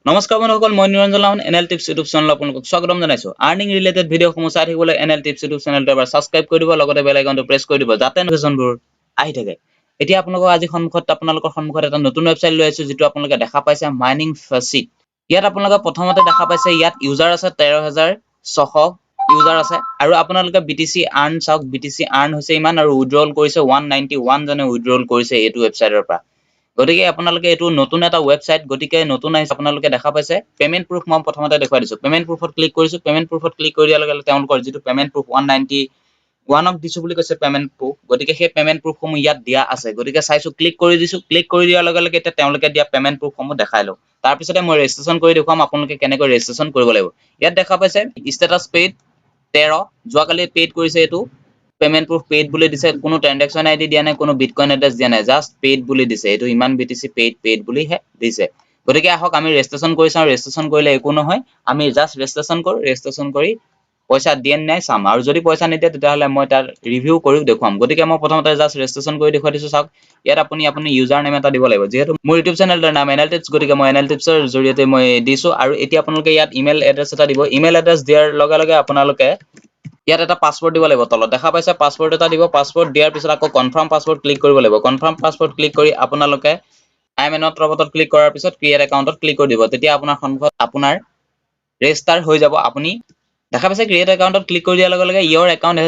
নমস্কাৰ বন্ধুসকল মই নিৰঞ্জন লাহন এনএল টিপছ ইউটিউব চেনেল আপোনালোকক স্বাগতম জনাইছো আৰ্নিং ৰিলেটেড ভিডিঅ'সমূহ চাই থাকিবলৈ এনএল টিপছ ইউটিউব চেনেলটো এবাৰ সাবস্ক্ৰাইব কৰি দিব লগতে বেল আইকনটো প্ৰেছ কৰি দিব যাতে নটিফিকেশ্যনবোৰ আহি থাকে এতিয়া আপোনালোকৰ সন্মুখত এটা নতুন ৱেবছাইট লৈ আহিছো যেটো আপোনালোকে দেখা পাইছে মাইনিং ফেচিট ইয়াত আপোনালোকে প্ৰথমতে দেখা পাইছে ইয়াত ইউজাৰ আছে 13600 ইউজাৰ আছে আৰু আপোনালোকে বিটিসি আৰ্ন চাওক বিটিসি আৰ্ন হৈছে ইমান আৰু উইথড্ৰল কৰিছে 191 জনে উইথড্ৰল কৰিছে এইটো ৱেবছাইটৰ পৰা গতিকে আপোনালোকে এটো নতুন এটা ৱেবছাইট গতিকে নতুন আহিছে আপোনালোকে দেখা পাইছে পেমেন্ট প্ৰুফ মই প্ৰথমতে দেখাই দিছো পেমেন্ট প্ৰুফত ক্লিক কৰিছো পেমেন্ট প্ৰুফত ক্লিক কৰি দিয়াৰ লগে লগে তেওঁলোকৰ যেটো পেমেন্ট প্ৰুফ 191 অক দিছো বুলি কৈছে পেমেন্ট প্ৰুফ গতিকে সেই পেমেন্ট প্ৰুফ সমূহ ইয়াত দিয়া আছে গতিকে চাইছো ক্লিক কৰি দিছো ক্লিক কৰি দিয়াৰ লগে লগে এতিয়া তেওঁলোকে দিয়া পেমেন্ট প্ৰুফ সমূহ দেখাই লও তাৰ পিছতে মই ৰেজিষ্ট্ৰেচন কৰি দেখুৱাম আপোনালোকে কেনেকৈ ৰেজিষ্ট্ৰেচন কৰিব লাগিব ইয়াত দেখা পাইছে ষ্টেটাস পেইড 13 যোৱাকালি পেইড কৰিছে এটো পেমেন্ট প্ৰুফ পেইড বুলি দিছে কোনো ট্ৰান্সেকচন আইডি দিয়া নাই কোনো বিটকয়েন এড্ৰেছ দিয়া নাই জাস্ট পেইড বুলি দিছে এটো ইমান বিটিসি পেইড বুলি হে দিছে গতিকে আহক আমি ৰেজিষ্ট্ৰেচন কৰি চাও ৰেজিষ্ট্ৰেচন কৰিলে একো নহয় আমি জাস্ট ৰেজিষ্ট্ৰেচন কৰো ৰেজিষ্ট্ৰেচন কৰি পইচা দিয়ে নাই চাম আৰু যদি পইচা নিদিয়ে তেতিয়াহলে মই তাৰ ৰিভিউ কৰি দেখুৱাম গতিকে মই প্ৰথমতে জাস্ট ৰেজিষ্ট্ৰেচন কৰি দেখুৱাই দিছো চাওক ইয়াত আপুনি ইউজাৰ নেম এটা দিব লাগিব যেহেতু মোৰ ইউটিউব চেনেলৰ নাম এনএল টিপছ গতিকে মই এনএল টিপছৰ জৰিয়তে মই দিছো আৰু এতিয়া আপোনালোকে ইয়াত ইমেইল এড্ৰেছ এটা দিব ইমেইল এড্ৰেছ দিয়াৰ লগে লগে আপোনালোকে ইয়াত এটা পাসওয়াৰ্ড দিব লাগিব তলত দেখা পাইছে পাসওয়াৰ্ড এটা দিব পাসওয়াৰ্ড দিয়াৰ পিছত আকৌ কনফাৰ্ম পাসওয়াৰ্ড ক্লিক কৰিব লাগিব কনফাৰ্ম পাসওয়াৰ্ড ক্লিক কৰি আপোনালোকে আই এম নট ৰবটত ক্লিক কৰাৰ পিছত ক্ৰিয়েট একাউন্টত ক্লিক কৰি দিব তেতিয়া আপোনাৰ সন্মুখত আপোনাৰ ৰেজিষ্টাৰ হৈ যাব আপুনি দেখা পাইছে ক্ৰিয়েট একাউন্টত ক্লিক কৰি দিয়াৰ লগে লগে your account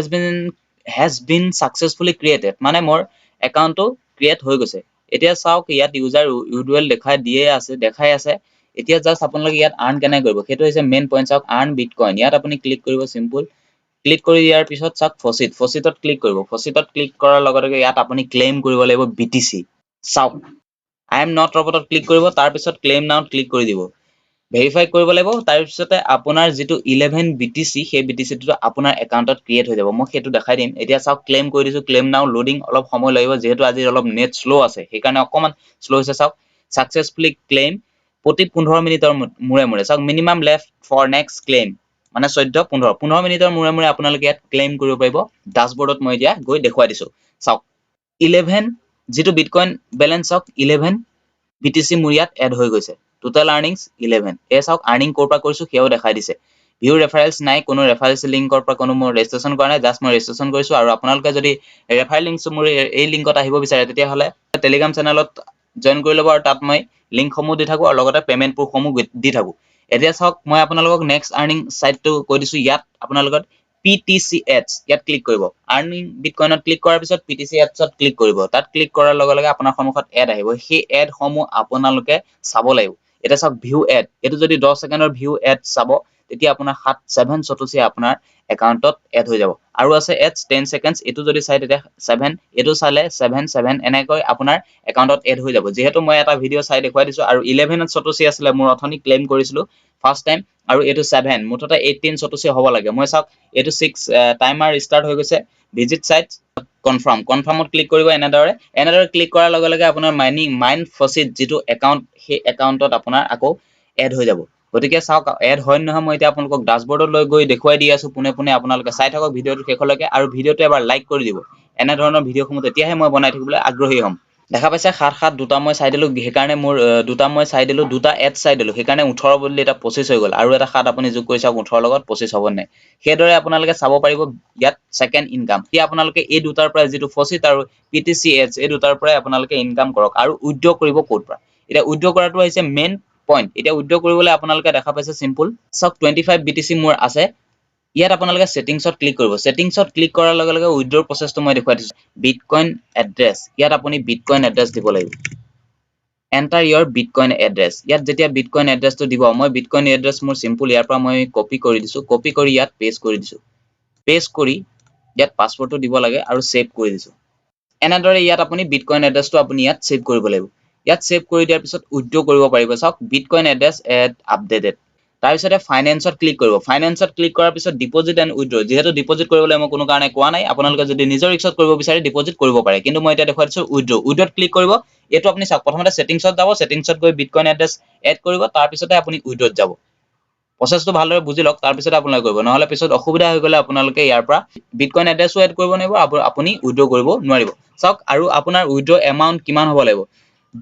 has been successfully created মানে মোৰ একাউন্টটো ক্ৰিয়েট হৈ গৈছে এতিয়া চাওক ইয়াত ইউজাৰ ইউডিএল দেখাই আছে এতিয়া জাস্ট আপোনালোকে ইয়াত আৰ্ন কেনে কৰিব সেইটো হৈছে মেইন পইণ্ট চাওক আৰ্ন বিটকয়েন ইয়াত আপুনি ক্লিক কৰিব সিম্পল ক্লিক কৰি দিয়াৰ পিছত চাওক ফসিটত ক্লিক কৰিব ফসিটত ক্লিক কৰাৰ লগে লগে ইয়াত আপুনি ক্লেইম কৰিব লাগিব বিটিসি চাওক আই এম নট ৰবটত ক্লিক কৰিব তাৰ পিছত ক্লেইম নাও ক্লিক কৰি দিব ভেৰিফাই কৰিব লাগিব তাৰ পিছতে আপোনাৰ যেটো 11 বিটিসি সেই বিটিসিটো আপোনাৰ একাউন্টত ক্ৰিয়েট হৈ যাব মই সেইটো দেখাই দিম এতিয়া চাওক ক্লেইম কৰি দিছো ক্লেইম নাও লোডিং অলপ সময় লাগিব যেহেতু আজি অলপ নেট স্লো আছে সেইকাৰণে অকমান স্লো হৈছে চাওক সাকসেসফুলি ক্লেইম প্ৰতি 15 মিনিটৰ মুৰে চাওক minimum left for next claim মানে 15 মিনিটৰ মুৰে আপোনালোকে ইয়াত ক্লেইম কৰিব পাৰিব ড্যাশবৰ্ডত মই এতিয়া গৈ দেখুৱাই দিছো চাওক 11 যেটো বিটকয়েন বেলেন্স চাওক 11 বিটিসি মোৰ ইয়াত এড হৈ গৈছে টোটাল আৰ্নিংস 11 এ চাওক আৰ্নিং কৰ পৰা কৰিছো কিয়ও দেখাই দিছে ভিউ ৰেফাৰেন্স নাই কোনো ৰেফাৰেন্স লিংকৰ পৰা কোনো মই ৰেজিষ্ট্ৰেচন কৰা নাই জাস্ট মই ৰেজিষ্ট্ৰেচন কৰিছো আৰু আপোনালোকে যদি ৰেফাৰেল লিংকস মোৰ এই লিংকত আহিব বিচাৰে তেতিয়া হলে টেলিগ্ৰাম চেনেলত জয়েন কৰি লব আৰু তাত মই লিংক সমূহ দি থাকো আৰু লগতে পেমেন্ট প্ৰুফ সমূহ দি থাকো এতিয়া চাওক মই আপোনালোকক নেক্সট আৰ্নিং সাইটটো কৈ দিছো ইয়াত আপোনালোকক PTC ads ইয়াত ক্লিক কৰিব আৰ্নিং বিটকয়েনত ক্লিক কৰাৰ পিছত PTC adsত ক্লিক কৰিব তাত ক্লিক কৰাৰ লগে লগে আপোনাৰ সন্মুখত এড আহিব সেই এড সমূহ আপোনালোকে চাব লাগিব এটা চাওক ভিউ এড এটো যদি 10 সেকেন্ডৰ ভিউ এড চাব তেতিয়া আপোনাৰ 7 চতুচি আপোনাৰ একাউন্টত এড হৈ যাব আৰু আছে এডস 10 সেকেন্ডস এটো যদি চাই তেতিয়া 7 এটো চালে 7 এনেকৈ আপোনাৰ একাউন্টত এড হৈ যাব যেহেতু মই এটা ভিডিও চাই দেখুৱাই দিছো আৰু 11 চতুচি আছিল মোৰ অথনি ক্লেইম কৰিছিলো ফাৰ্স্ট টাইম আৰু এটো 7 মুঠতে 18 চতুচি হ'ব লাগে মই চাওক এটো 6 টাইমাৰ ষ্টাৰ্ট হৈ গৈছে ভিজিট সাইট কনফাৰ্মত ক্লিক কৰিব এনেদৰে ক্লিক কৰাৰ লগে লগে আপোনাৰ মাইন ফসিট যেটো একাউন্ট সেই একাউন্টত আপোনাৰ আকৌ এড হৈ যাব গতিকে চাওক এড হয় নহয় মই এতিয়া আপোনালোকক ড্যাশবৰ্ডত লৈ গৈ দেখুৱাই দি আছো পুনে আপোনালোকে চাই থাকক ভিডিওটো শেষলৈকে আৰু ভিডিওটো এবাৰ লাইক কৰি দিব এনে ধৰণৰ ভিডিওসমূহ তেতিয়াহে মই বনাই থাকিবলৈ আগ্ৰহী হ'ম দেখা পাইছে 7 দুটা মই চাই দিলো হেকাৰণে মোৰ দুটা এড চাই দিলো হেকাৰণে 18 বদলি এটা 25 হৈ গল আৰু এটা 7 আপুনি যোগ কৰি চাওক 18 লগত 25 হ'ব নাই হেদৰে আপোনালোকে চাব পাৰিব ইয়াত সেকেন্ড ইনকাম কি আপোনালোকে এই দুটাৰ পৰা যেটো ফসিট আৰু PTC ads এই দুটাৰ পৰা আপোনালোকে ইনকাম কৰক আৰু উইথড্ৰ কৰিব কোড পৰা এটা উইথড্ৰ কৰাটো হৈছে মেইন পইণ্ট এতিয়া উইথড্ৰ কৰিবলৈ আপোনালোকে দেখা পাইছে সিম্পল সক 25 BTC মোৰ আছে ইয়াত আপোনালোকে সেটিংছত ক্লিক কৰিব সেটিংছত ক্লিক কৰাৰ লগে লগে উইথড্ৰ প্ৰসেছটো মই দেখুৱাই দিছো বিটকয়েন এড্ৰেছ ইয়াত আপুনি বিটকয়েন এড্ৰেছ দিব লাগিব এন্টাৰ ইওৰ বিটকয়েন এড্ৰেছ ইয়াত যেতিয়া বিটকয়েন এড্ৰেছটো দিব মই বিটকয়েন এড্ৰেছ মোৰ সিম্পল ইয়াৰ পৰা মই কপি কৰি দিছো কপি কৰি ইয়াত পেস্ট কৰি দিছো পেস্ট কৰি ইয়াত পাসওয়াৰ্ডটো দিব লাগে আৰু সেভ কৰি দিছো এনেদৰে ইয়াত আপুনি বিটকয়েন এড্ৰেছটো আপুনি ইয়াত সেভ কৰিব লাগিব ইয়াত সেভ কৰি দিয়াৰ পিছত উইথড্ৰ কৰিব পাৰিব চাওক বিটকয়েন এড্ৰেছ এড আপডেটেড তাৰ পিছতে ফাইনান্সত ক্লিক কৰিব ফাইনান্সত ক্লিক কৰাৰ পিছত ডিপোজিট এণ্ড উইথড্ৰ যেহেতু ডিপোজিট কৰিবলৈ মই কোনো কাৰণে কোৱা নাই আপোনালোকে যদি নিজৰ ইচ্ছাত কৰিব বিচাৰে ডিপোজিট কৰিব পাৰে কিন্তু মই এতিয়া দেখুৱাই দিছো উইথড্ৰত ক্লিক কৰিব এটো আপুনি চাওক প্ৰথমতে সেটিংছত যাব সেটিংছত গৈ বিটকয়েন এড্ৰেছ এড কৰিব তাৰ পিছতে আপুনি উইথড্ৰত যাব প্ৰসেছটো ভালদৰে বুজি লওক তাৰ পিছতে আপোনালোকে কৰিব নহলে পিছত অসুবিধা হৈ গলে আপোনালোকে ইয়াৰ পৰা বিটকয়েন এড্ৰেছও এড কৰিব নোৱাৰিব আপুনি উইথড্ৰ কৰিব নোৱাৰিব চাওক আৰু আপোনাৰ উইথড্ৰ এমাউন্ট কিমান হ'ব লাগিব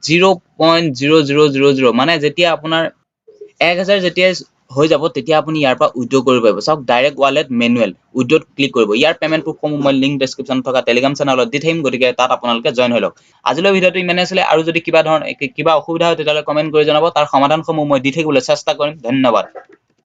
0.0000 মানে যেতিয়া আপোনাৰ 1000 যেতিয়া হৈ যাব তেতিয়া আপুনি ইয়াৰ পৰা উইথড্ৰ কৰিব পাৰিব চাওক ডাইৰেক্ট ৱালেট মেনুৱেল উইথড্ৰত ক্লিক কৰিব ইয়াৰ পেমেন্ট প্ৰুফসমূহ মই লিংক ডেসক্ৰিপচনত থকা টেলিগ্ৰাম চেনেলত দি থাকিম গতিকে তাত আপোনালোকে জয়েন হৈ লওক আজিলৈ ভিডিঅটো ইমানে আছিলে আৰু যদি কিবা অসুবিধা হয় তেতিয়াহলে কমেন্ট কৰি জনাব তাৰ সমাধানসমূহ মই দি থাকিবলৈ চেষ্টা কৰিম ধন্যবাদ